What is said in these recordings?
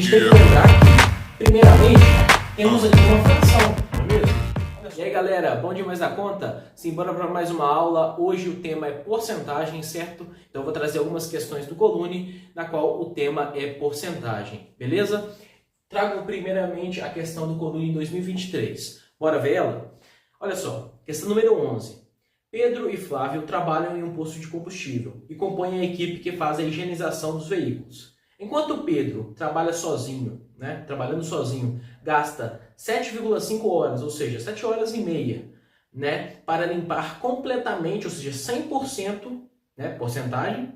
gente tem que lembrar que, primeiramente, temos aqui uma fração, não é mesmo? E aí galera, bom demais da conta? Simbora para mais uma aula. Hoje o tema é porcentagem, certo? Então eu vou trazer algumas questões do Colune, na qual o tema é porcentagem, beleza? Trago primeiramente a questão do Colune 2023. Bora ver ela? Olha só, questão número 11. Pedro e Flávio trabalham em um posto de combustível e compõem a equipe que faz a higienização dos veículos. Enquanto Pedro trabalha sozinho, trabalhando sozinho, gasta 7,5 horas, ou seja, 7 horas e meia, para limpar completamente, ou seja, 100%, porcentagem,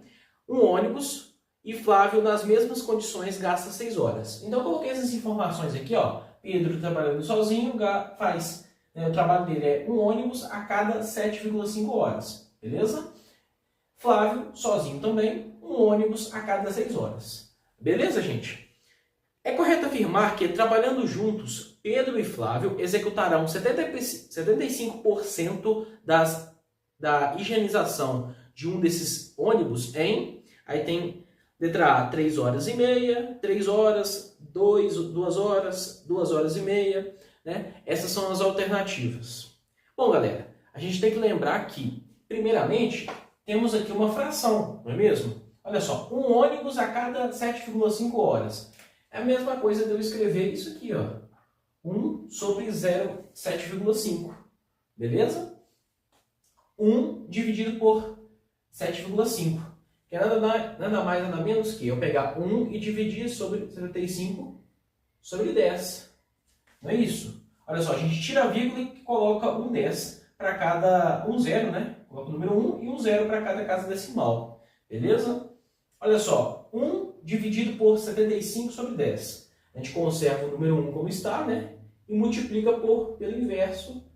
um ônibus, e Flávio, nas mesmas condições, gasta 6 horas. Então, eu coloquei essas informações aqui, ó. Pedro trabalhando sozinho faz, o trabalho dele é um ônibus a cada 7,5 horas, beleza? Flávio, sozinho também, um ônibus a cada 6 horas. Beleza, gente? É correto afirmar que, trabalhando juntos, Pedro e Flávio executarão 75% da higienização de um desses ônibus em... Aí tem letra A, 3 horas e meia, 3 horas, 2 horas, 2 horas e meia, Essas são as alternativas. Bom, galera, a gente tem que lembrar que, primeiramente, temos aqui uma fração, não é mesmo? Olha só, um ônibus a cada 7,5 horas. É a mesma coisa de eu escrever isso aqui, ó. 1 sobre 7,5. Beleza? 1 dividido por 7,5. Que é nada mais, nada menos que eu pegar 1 e dividir sobre 75 sobre 10. Não é isso? Olha só, a gente tira a vírgula e coloca um 10 para cada... um zero, Coloca o número 1 e um 0 para cada casa decimal. Beleza? Olha só, 1 dividido por 75 sobre 10. A gente conserva o número 1 como está, e multiplica pelo inverso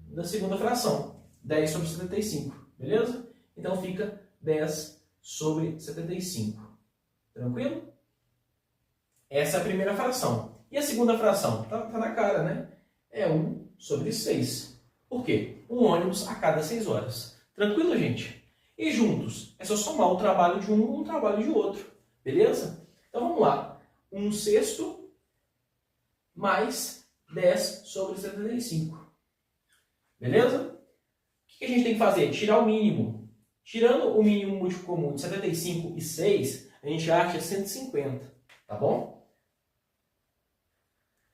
da segunda fração. 10 sobre 75, beleza? Então fica 10 sobre 75. Tranquilo? Essa é a primeira fração. E a segunda fração? Tá na cara, É 1 sobre 6. Por quê? Um ônibus a cada 6 horas. Tranquilo, gente? E juntos, é só somar o trabalho de um com o trabalho de outro. Beleza? Então vamos lá. 1 sexto mais 10 sobre 75. Beleza? O que a gente tem que fazer? Tirar o mínimo. Tirando o mínimo múltiplo comum de 75 e 6, a gente acha 150. Tá bom?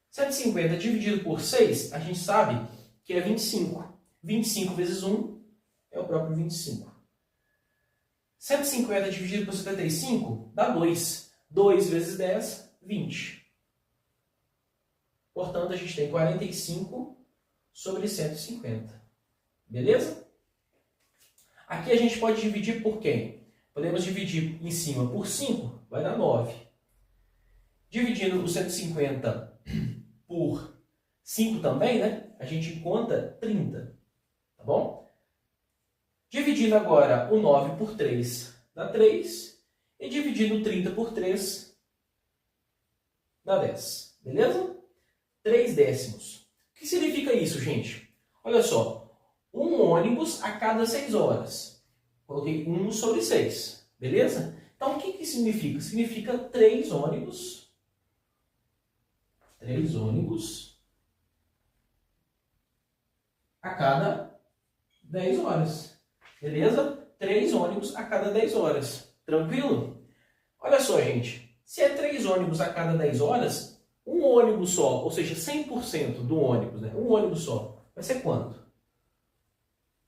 150 dividido por 6, a gente sabe que é 25. 25 vezes 1 é o próprio 25. 150 dividido por 75 dá 2. 2 vezes 10, 20. Portanto, a gente tem 45 sobre 150. Beleza? Aqui a gente pode dividir por quem? Podemos dividir em cima por 5, vai dar 9. Dividindo o 150 por 5 também, A gente encontra 30. Tá bom? Dividindo agora o 9 por 3 dá 3. E dividindo 30 por 3 dá 10. Beleza? 3 décimos. O que significa isso, gente? Olha só. Um ônibus a cada 6 horas. Coloquei 1 sobre 6. Beleza? Então, o que significa? Significa 3 ônibus. 3 ônibus a cada 10 horas. Beleza? 3 ônibus a cada 10 horas. Tranquilo? Olha só, gente. Se é 3 ônibus a cada 10 horas, um ônibus só, ou seja, 100% do ônibus, um ônibus só, vai ser quanto?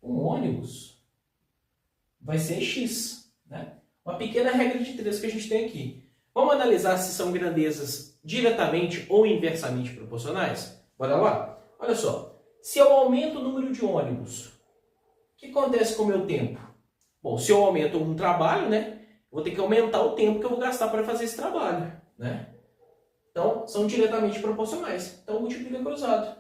Um ônibus vai ser X. Uma pequena regra de 3 que a gente tem aqui. Vamos analisar se são grandezas diretamente ou inversamente proporcionais? Bora lá? Olha só. Se eu aumento o número de ônibus, o que acontece com o meu tempo? Bom, se eu aumento um trabalho, vou ter que aumentar o tempo que eu vou gastar para fazer esse trabalho, Então, são diretamente proporcionais. Então, multiplica cruzado,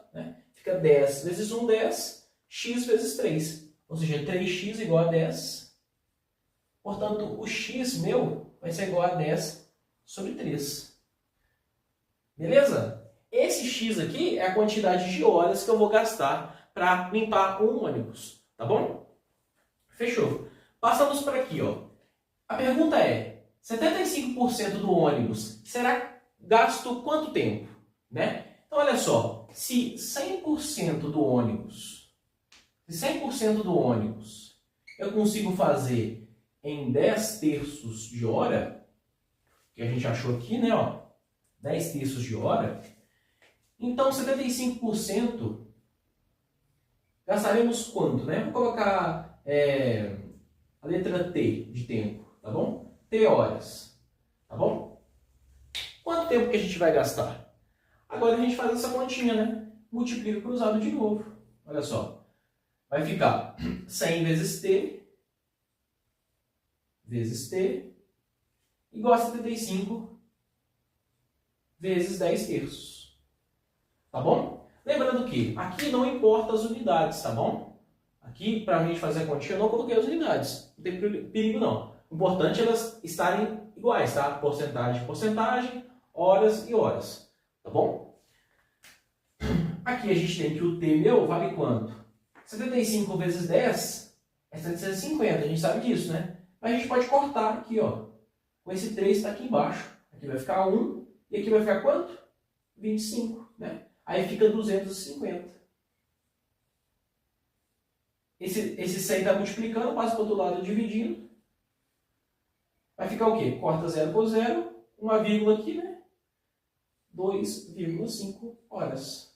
Fica 10 vezes 1, 10, x vezes 3. Ou seja, 3x igual a 10. Portanto, o x meu vai ser igual a 10 sobre 3. Beleza? Esse x aqui é a quantidade de horas que eu vou gastar para limpar um ônibus. Tá bom? Fechou. Passamos para aqui, ó. A pergunta é, 75% do ônibus, será gasto quanto tempo, né? Então, olha só, se 100% do ônibus, eu consigo fazer em 10 terços de hora, que a gente achou aqui, né, ó, 10 terços de hora, então 75% gastaremos quanto, né? Vou colocar a letra T de tempo, tá bom? T horas, tá bom? Quanto tempo que a gente vai gastar? Agora a gente faz essa continha, né? Multiplica cruzado de novo. Olha só. Vai ficar 100 vezes T igual a 75 vezes 10 terços. Tá bom? Lembrando que aqui não importa as unidades, tá bom? Aqui, para a gente fazer a continha, eu não coloquei as unidades. Não tem perigo, não. O importante é elas estarem iguais, tá? Porcentagem, porcentagem, horas e horas. Tá bom? Aqui a gente tem que o T meu vale quanto? 75 vezes 10 é 750, a gente sabe disso, né? Mas a gente pode cortar aqui, ó. Com esse 3 que está aqui embaixo. Aqui vai ficar 1 e aqui vai ficar quanto? 25, né? Aí fica 250. Esse 100 está multiplicando, passa para o outro lado dividindo. Vai ficar o quê? Corta 0 por 0, uma vírgula aqui, né? 2,5 horas.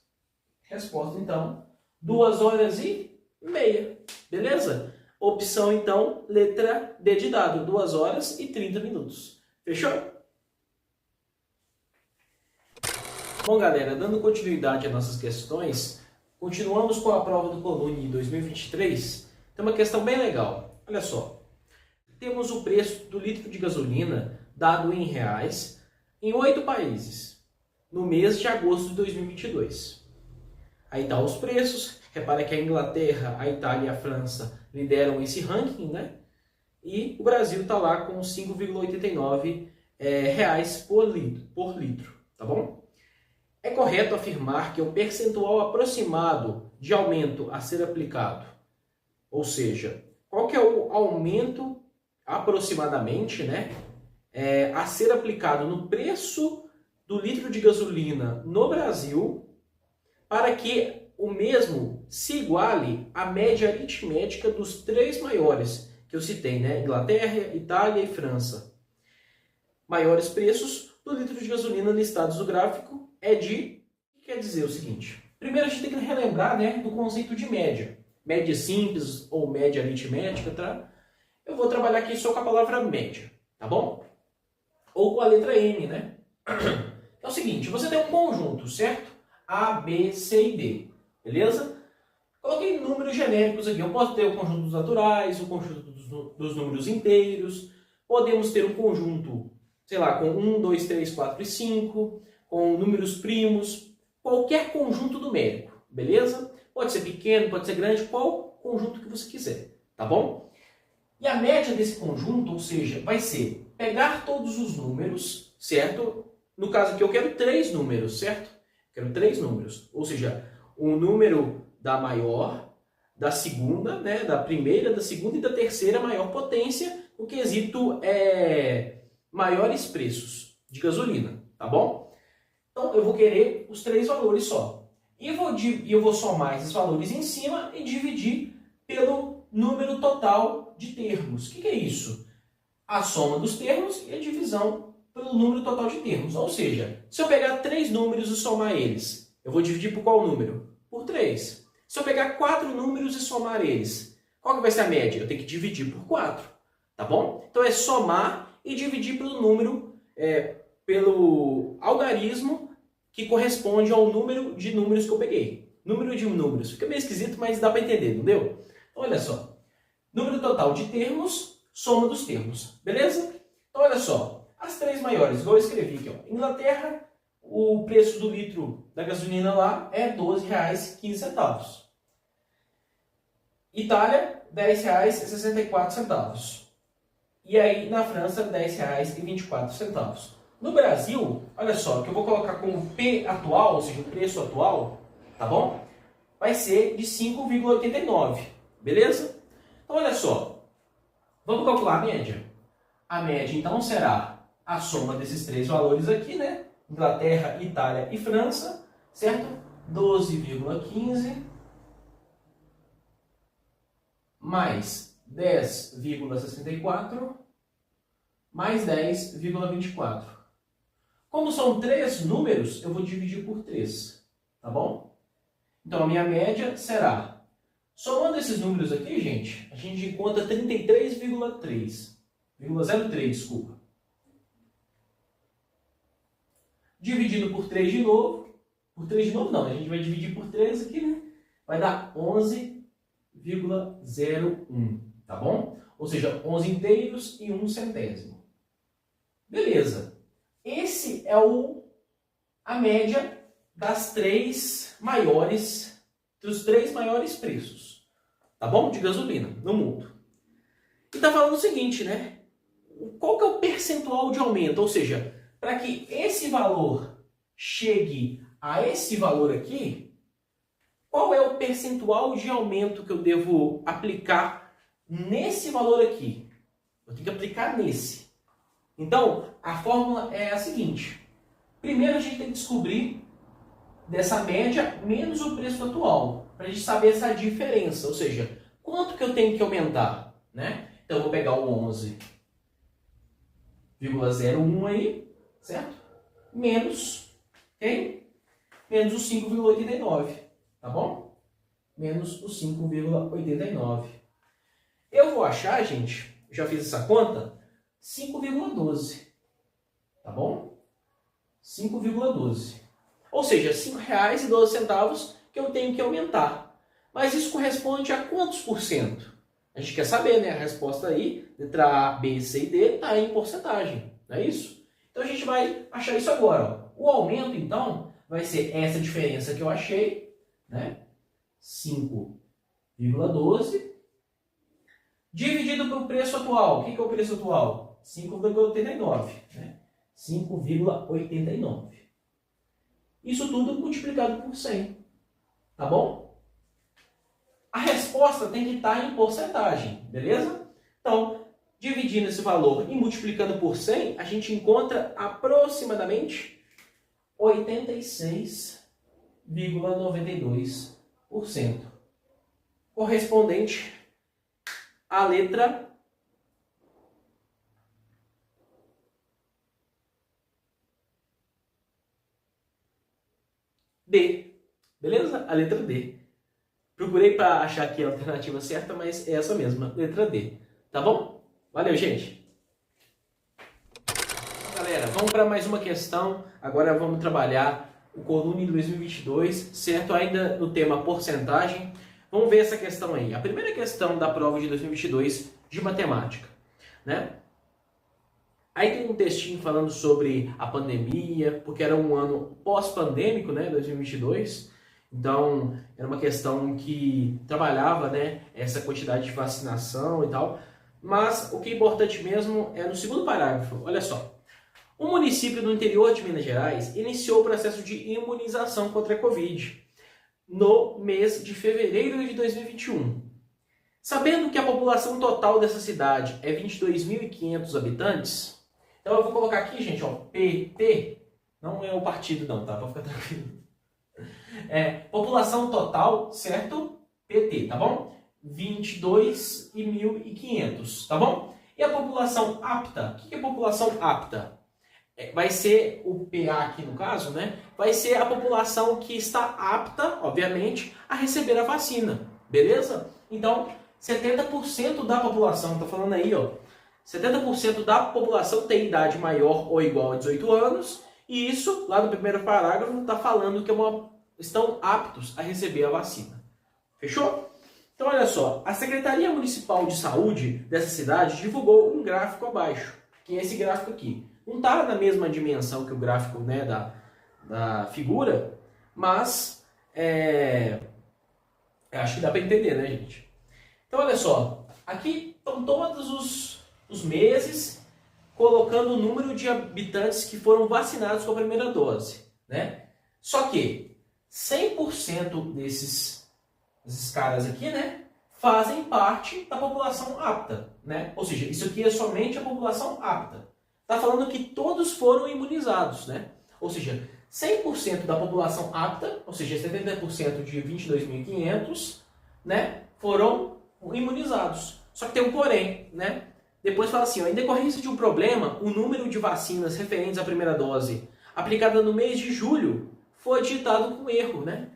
Resposta, então, 2 horas e meia. Beleza? Opção, então, letra D de dado. 2 horas e 30 minutos. Fechou? Bom, galera, dando continuidade às nossas questões, continuamos com a prova do Colune 2023. Tem uma questão bem legal. Olha só. Temos o preço do litro de gasolina dado em reais em 8 países, no mês de agosto de 2022. Aí tá os preços. Repara que a Inglaterra, a Itália e a França lideram esse ranking, né? E o Brasil está lá com 5,89 reais por litro, tá bom? É correto afirmar que o percentual aproximado de aumento a ser aplicado, ou seja, qual que é o aumento aproximadamente, né, a ser aplicado no preço do litro de gasolina no Brasil para que o mesmo se iguale à média aritmética dos 3 maiores que eu citei, né? Inglaterra, Itália e França. Maiores preços do litro de gasolina listados no gráfico é de... O que quer dizer o seguinte? Primeiro a gente tem que relembrar, né, do conceito de média. Média simples ou média aritmética, tá? Eu vou trabalhar aqui só com a palavra média, tá bom? Ou com a letra M, né? É o seguinte, você tem um conjunto, certo? A, B, C e D. Beleza? Coloquei números genéricos aqui. Eu posso ter o conjunto dos naturais, o conjunto dos números inteiros. Podemos ter um conjunto, sei lá, com 1, 2, 3, 4 e 5, com números primos, qualquer conjunto numérico, beleza? Pode ser pequeno, pode ser grande, qual conjunto que você quiser, tá bom? E a média desse conjunto, ou seja, vai ser pegar todos os números, certo? No caso aqui eu quero 3 números, certo? Quero 3 números, ou seja, o número da maior, da segunda, né, da primeira, da segunda e da terceira maior potência, o quesito é maiores preços de gasolina, tá bom? Então eu vou querer os 3 valores só. E eu vou somar esses valores em cima e dividir pelo número total de termos. O que é isso? A soma dos termos e a divisão pelo número total de termos. Ou seja, se eu pegar 3 números e somar eles, eu vou dividir por qual número? Por 3. Se eu pegar 4 números e somar eles, qual que vai ser a média? Eu tenho que dividir por 4, tá bom? Então é somar e dividir pelo número, pelo algarismo que corresponde ao número de números que eu peguei. Número de números. Fica meio esquisito, mas dá para entender, não deu? Então, olha só. Número total de termos, soma dos termos. Beleza? Então, olha só. As 3 maiores, igual eu escrevi aqui. Ó. Inglaterra, o preço do litro da gasolina lá é R$ 12,15. Itália, R$ 10,64. E aí, na França, R$ 10,24. No Brasil, olha só, que eu vou colocar como P atual, ou seja, o preço atual, tá bom? Vai ser de 5,89, beleza? Então, olha só, vamos calcular a média. A média, então, será a soma desses 3 valores aqui, né? Inglaterra, Itália e França, certo? 12,15 mais 10,64 mais 10,24. Como são 3 números, eu vou dividir por 3, tá bom? Então, a minha média será, somando esses números aqui, gente, a gente encontra 33,03, desculpa. Dividindo por 3 de novo, não, a gente vai dividir por 3 aqui, né? Vai dar 11,01, tá bom? Ou seja, 11 inteiros e 1 centésimo. Beleza. Esse é a média dos 3 maiores preços, tá bom? De gasolina no mundo. E tá falando o seguinte, né? Qual que é o percentual de aumento? Ou seja, para que esse valor chegue a esse valor aqui, qual é o percentual de aumento que eu devo aplicar nesse valor aqui? Eu tenho que aplicar nesse. Então, a fórmula é a seguinte. Primeiro a gente tem que descobrir dessa média menos o preço atual, para a gente saber essa diferença, ou seja, quanto que eu tenho que aumentar, né? Então eu vou pegar o 11,01 aí, certo? Menos, ok? Menos o 5,89, tá bom? Menos o 5,89. Eu vou achar, gente, já fiz essa conta, 5,12, tá bom? 5,12. Ou seja, R$ 5,12 que eu tenho que aumentar. Mas isso corresponde a quantos por cento? A gente quer saber, né? A resposta aí, letra A, B, C e D, está em porcentagem, não é isso? Então a gente vai achar isso agora. Ó. O aumento, então, vai ser essa diferença que eu achei, né? 5,12 dividido pelo preço atual. O que é o preço atual? 5,89, né? 5,89. Isso tudo multiplicado por 100, tá bom? A resposta tem que estar em porcentagem, beleza? Então, dividindo esse valor e multiplicando por 100, a gente encontra aproximadamente 86,92%, correspondente à letra D, beleza? A letra D. Procurei para achar aqui a alternativa certa, mas é essa mesma, letra D. Tá bom? Valeu, gente! Galera, vamos para mais uma questão. Agora vamos trabalhar o Colune 2022, certo? Ainda no tema porcentagem. Vamos ver essa questão aí. A primeira questão da prova de 2022 de matemática, né? Aí tem um textinho falando sobre a pandemia, porque era um ano pós-pandêmico, né, 2022. Então, era uma questão que trabalhava, né, essa quantidade de vacinação e tal. Mas o que é importante mesmo é no segundo parágrafo. Olha só. Um município do interior de Minas Gerais iniciou o processo de imunização contra a Covid no mês de fevereiro de 2021. Sabendo que a população total dessa cidade é 22.500 habitantes, então eu vou colocar aqui, gente, ó, PT, não é o partido não, tá? Pra ficar tranquilo. População total, certo? PT, tá bom? 22.500, tá bom? E a população apta, o que é população apta? Vai ser o PA aqui no caso, né? Vai ser a população que está apta, obviamente, a receber a vacina, beleza? Então, 70% da população, tá falando aí, ó, 70% da população tem idade maior ou igual a 18 anos, e isso, lá no primeiro parágrafo, está falando que estão aptos a receber a vacina. Fechou? Então, olha só, a Secretaria Municipal de Saúde dessa cidade divulgou um gráfico abaixo, que é esse gráfico aqui. Não está na mesma dimensão que o gráfico, né, da figura, mas acho que dá para entender, né, gente? Então, olha só, aqui estão todos os meses colocando o número de habitantes que foram vacinados com a primeira dose, né? Só que 100% desses caras aqui, né, fazem parte da população apta, né? Ou seja, isso aqui é somente a população apta. Está falando que todos foram imunizados, né? Ou seja, 100% da população apta, ou seja, 70% de 22.500, né, foram imunizados. Só que tem um porém, né? Depois fala assim, ó, em decorrência de um problema, o número de vacinas referentes à primeira dose aplicada no mês de julho foi digitado com erro, né?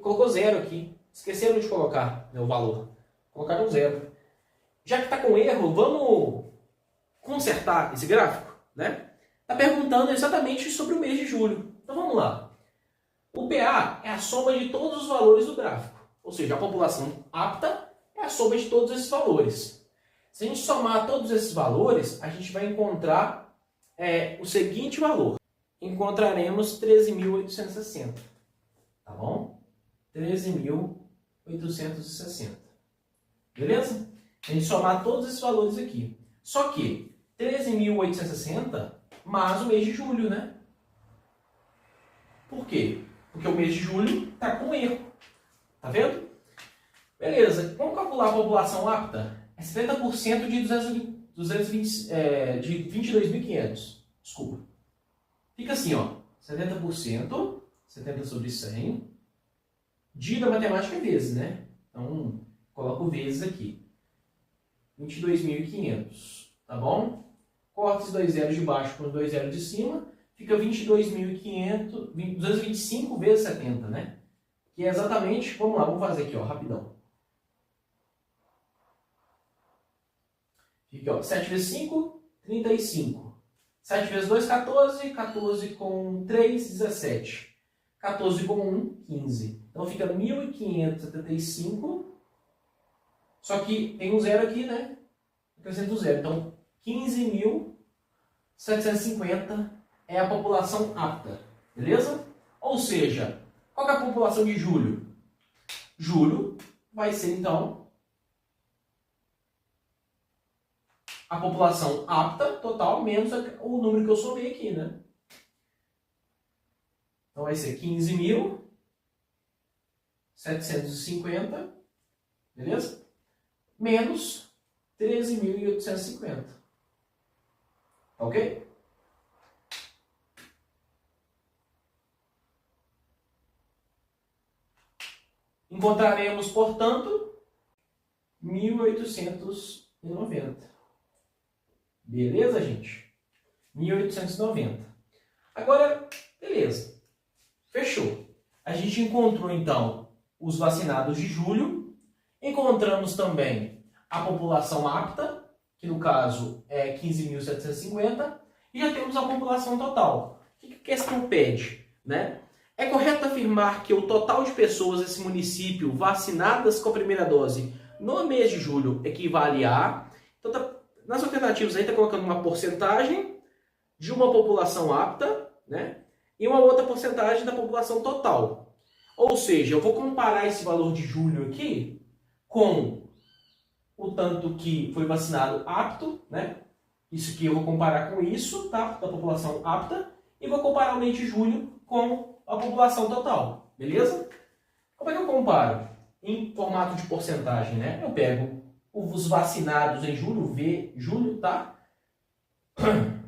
Colocou 0 aqui. Esqueceram de colocar, né, o valor. Colocaram 0. Já que está com erro, vamos consertar esse gráfico, né? Está perguntando exatamente sobre o mês de julho. Então vamos lá. O PA é a soma de todos os valores do gráfico. Ou seja, a população apta é a soma de todos esses valores. Se a gente somar todos esses valores, a gente vai encontrar o seguinte valor. Encontraremos 13.860. Tá bom? 13.860. Beleza? A gente somar todos esses valores aqui. Só que 13.860 mais o mês de julho, né? Por quê? Porque o mês de julho está com erro. Tá vendo? Beleza. Vamos calcular a população apta? É 70% de 22.500. Desculpa. Fica assim, ó. 70%, 70 sobre 100. Dia da matemática é vezes, né? Então, coloco vezes aqui. 22.500. Tá bom? Corta os dois zeros de baixo com os dois zeros de cima. Fica 22.500, 225 vezes 70, né? Que é exatamente, vamos lá, vamos fazer aqui, ó, rapidão. Fica, ó, 7 vezes 5, 35. 7 vezes 2, 14. 14 com 3, 17. 14 com 1, 15. Então fica 1.575. Só que tem um zero aqui, né? Acrescenta o zero. Então, 15.750 é a população apta. Beleza? Ou seja, qual que é a população de julho? Julho vai ser, então, a população apta total menos o número que eu somei aqui, né? Então vai ser 15.750, beleza? Menos 13.850. Ok? Encontraremos, portanto, 1.890. Beleza, gente? 1.890. Agora, beleza. Fechou. A gente encontrou, então, os vacinados de julho. Encontramos também a população apta, que no caso é 15.750. E já temos a população total. O que a questão pede, né? É correto afirmar que o total de pessoas desse município vacinadas com a primeira dose no mês de julho equivale a... Então, nas alternativas aí está colocando uma porcentagem de uma população apta, né? E uma outra porcentagem da população total. Ou seja, eu vou comparar esse valor de julho aqui com o tanto que foi vacinado apto, né? Isso aqui eu vou comparar com isso, tá? Da população apta. E vou comparar o mês de julho com a população total, beleza? Como é que eu comparo? Em formato de porcentagem, né? Eu pego os vacinados em julho, tá?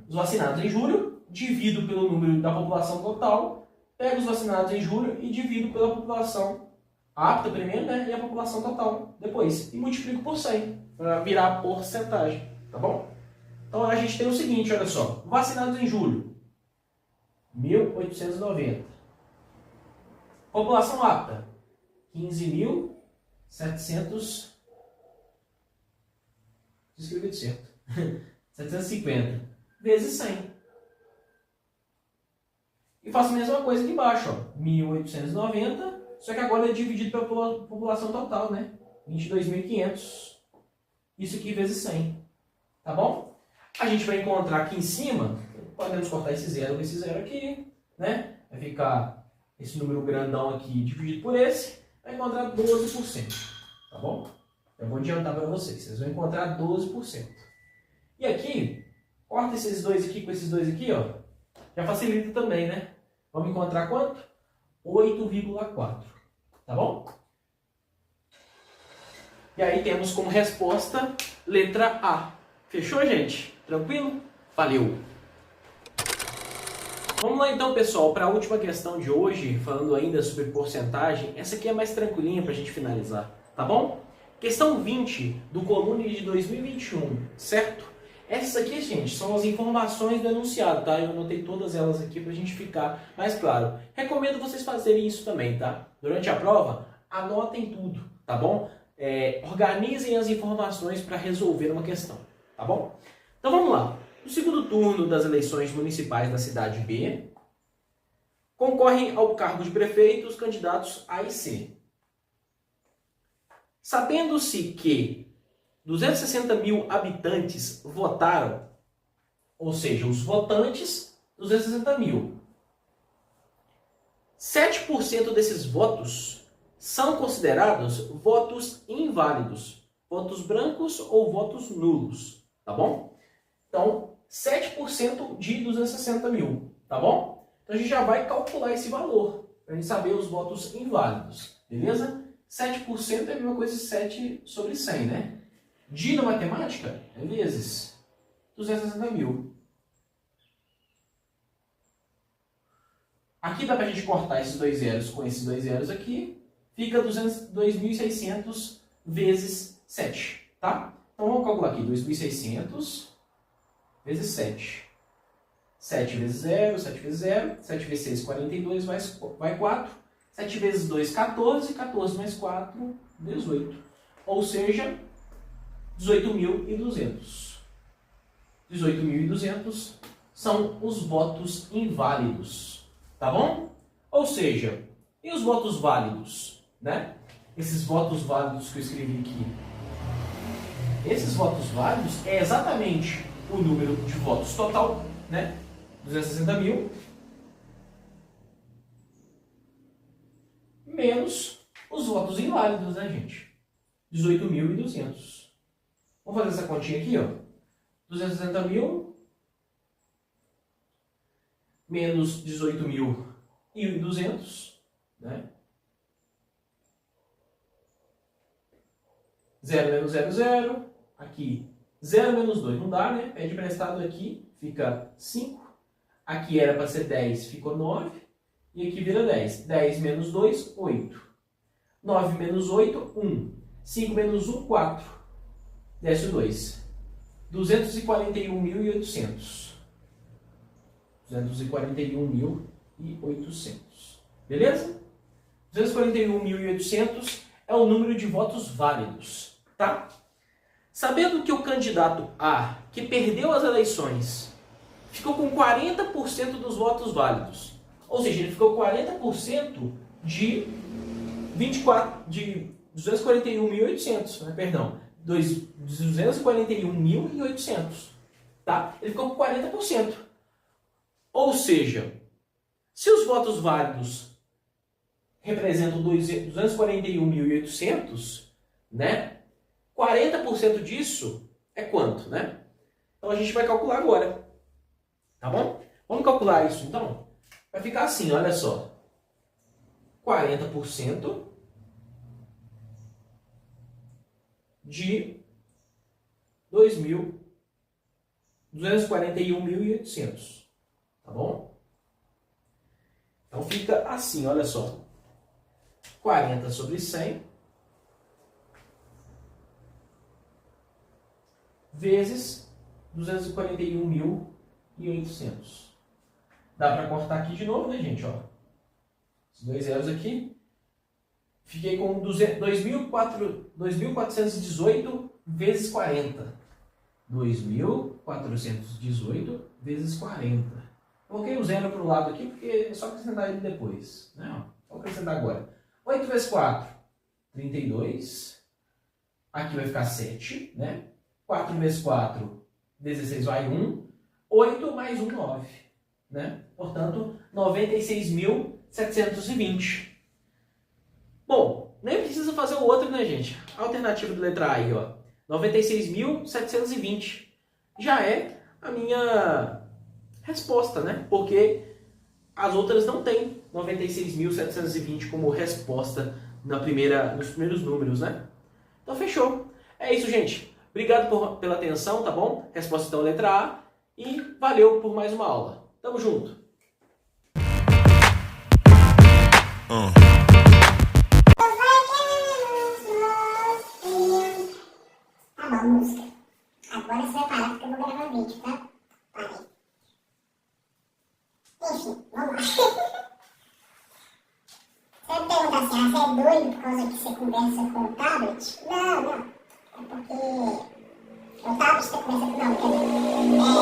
Os vacinados em julho, divido pelo número da população total, pego os vacinados em julho e divido pela população apta primeiro, né? E a população total depois. E multiplico por 100, para virar porcentagem, tá bom? Então a gente tem o seguinte, olha só. Vacinados em julho, 1.890. População apta, 15.700. Escrevi certo. 750 vezes 100. E faço a mesma coisa aqui embaixo, ó. 1.890, só que agora é dividido pela população total, né? 22.500. Isso aqui vezes 100. Tá bom? A gente vai encontrar aqui em cima, podemos cortar esse zero com esse zero aqui, né? Vai ficar esse número grandão aqui dividido por esse, vai encontrar 12%. Tá bom? Eu vou adiantar para vocês. Vocês vão encontrar 12%. E aqui, corta esses dois aqui com esses dois aqui, ó. Já facilita também, né? Vamos encontrar quanto? 8,4. Tá bom? E aí temos como resposta letra A. Fechou, gente? Tranquilo? Valeu! Vamos lá então, pessoal, para a última questão de hoje, falando ainda sobre porcentagem. Essa aqui é mais tranquilinha para a gente finalizar, tá bom? Questão 20 do Colune de 2021, certo? Essas aqui, gente, são as informações do enunciado, tá? Eu anotei todas elas aqui para a gente ficar mais claro. Recomendo vocês fazerem isso também, tá? Durante a prova, anotem tudo, tá bom? Organizem as informações para resolver uma questão, tá bom? Então vamos lá. No segundo turno das eleições municipais da cidade B, concorrem ao cargo de prefeito os candidatos A e C. Sabendo-se que 260 mil habitantes votaram, ou seja, os votantes, 260 mil. 7% desses votos são considerados votos inválidos, votos brancos ou votos nulos, tá bom? Então, 7% de 260 mil, tá bom? Então, a gente já vai calcular esse valor, para a gente saber os votos inválidos, beleza? 7% é a mesma coisa de 7 sobre 100, né? Di na matemática é vezes 260 mil. Aqui dá para a gente cortar esses dois zeros com esses dois zeros aqui, fica 2.600 vezes 7, tá? Então, vamos calcular aqui, 2.600 vezes 7. 7 vezes 0, 7 vezes 0, 7 vezes 6, 42, vai 4. 7 vezes 2, 14, 14 mais 4, 18. Ou seja, 18.200. 18.200 são os votos inválidos, tá bom? Ou seja, e os votos válidos, né? Esses votos válidos que eu escrevi aqui. Esses votos válidos é exatamente o número de votos total, né? 260 mil, menos os votos inválidos, né, gente? 18.200. Vamos fazer essa continha aqui, ó. 260 mil menos 18.200, né? 0 menos 0, 0. Aqui 0 menos 2 não dá, né? Pede emprestado aqui, fica 5. Aqui era para ser 10, ficou 9. E aqui vira 10. 10 menos 2, 8. 9 menos 8, 1. 5 menos 1, 4. Desce o 2. 241.800. 241.800. Beleza? 241.800 é o número de votos válidos, tá? Sabendo que o candidato A, que perdeu as eleições, ficou com 40% dos votos válidos. Ou seja, ele ficou com 40% de 241.800, né? Perdão, 241.800, tá? Ele ficou com 40%. Ou seja, se os votos válidos representam 241.800, né? 40% disso é quanto, né? Então a gente vai calcular agora. Tá bom? Vamos calcular isso então? Vai ficar assim, olha só. 40% de 241.800. Tá bom? Então fica assim, olha só. 40 sobre 100 vezes 241.800. Dá para cortar aqui de novo, né, gente? Ó. Os dois zeros aqui. Fiquei com 2.418 vezes 40. 2.418 vezes 40. Coloquei o zero para o lado aqui, porque é só acrescentar ele depois. Não, vou acrescentar agora. 8 vezes 4, 32. Aqui vai ficar 7, né? 4 vezes 4, 16 vai 1. 8 mais 1, 9. Né? Portanto, 96.720. Bom, nem precisa fazer o outro, né, gente? A alternativa da letra A aí, ó. 96.720. Já é a minha resposta, né? Porque as outras não têm 96.720 como resposta nos primeiros números, né? Então, fechou. É isso, gente. Obrigado pela atenção, tá bom? Resposta então, letra A. E valeu por mais uma aula. Tamo junto! Tá bom, música. Agora você vai parar porque eu vou gravar vídeo, tá? Parei. Enfim, vamos lá. Você me pergunta assim, ah, você é doido por causa que você conversa com o tablet? Não, não. É porque o tablet você conversa com... Não, quer dizer...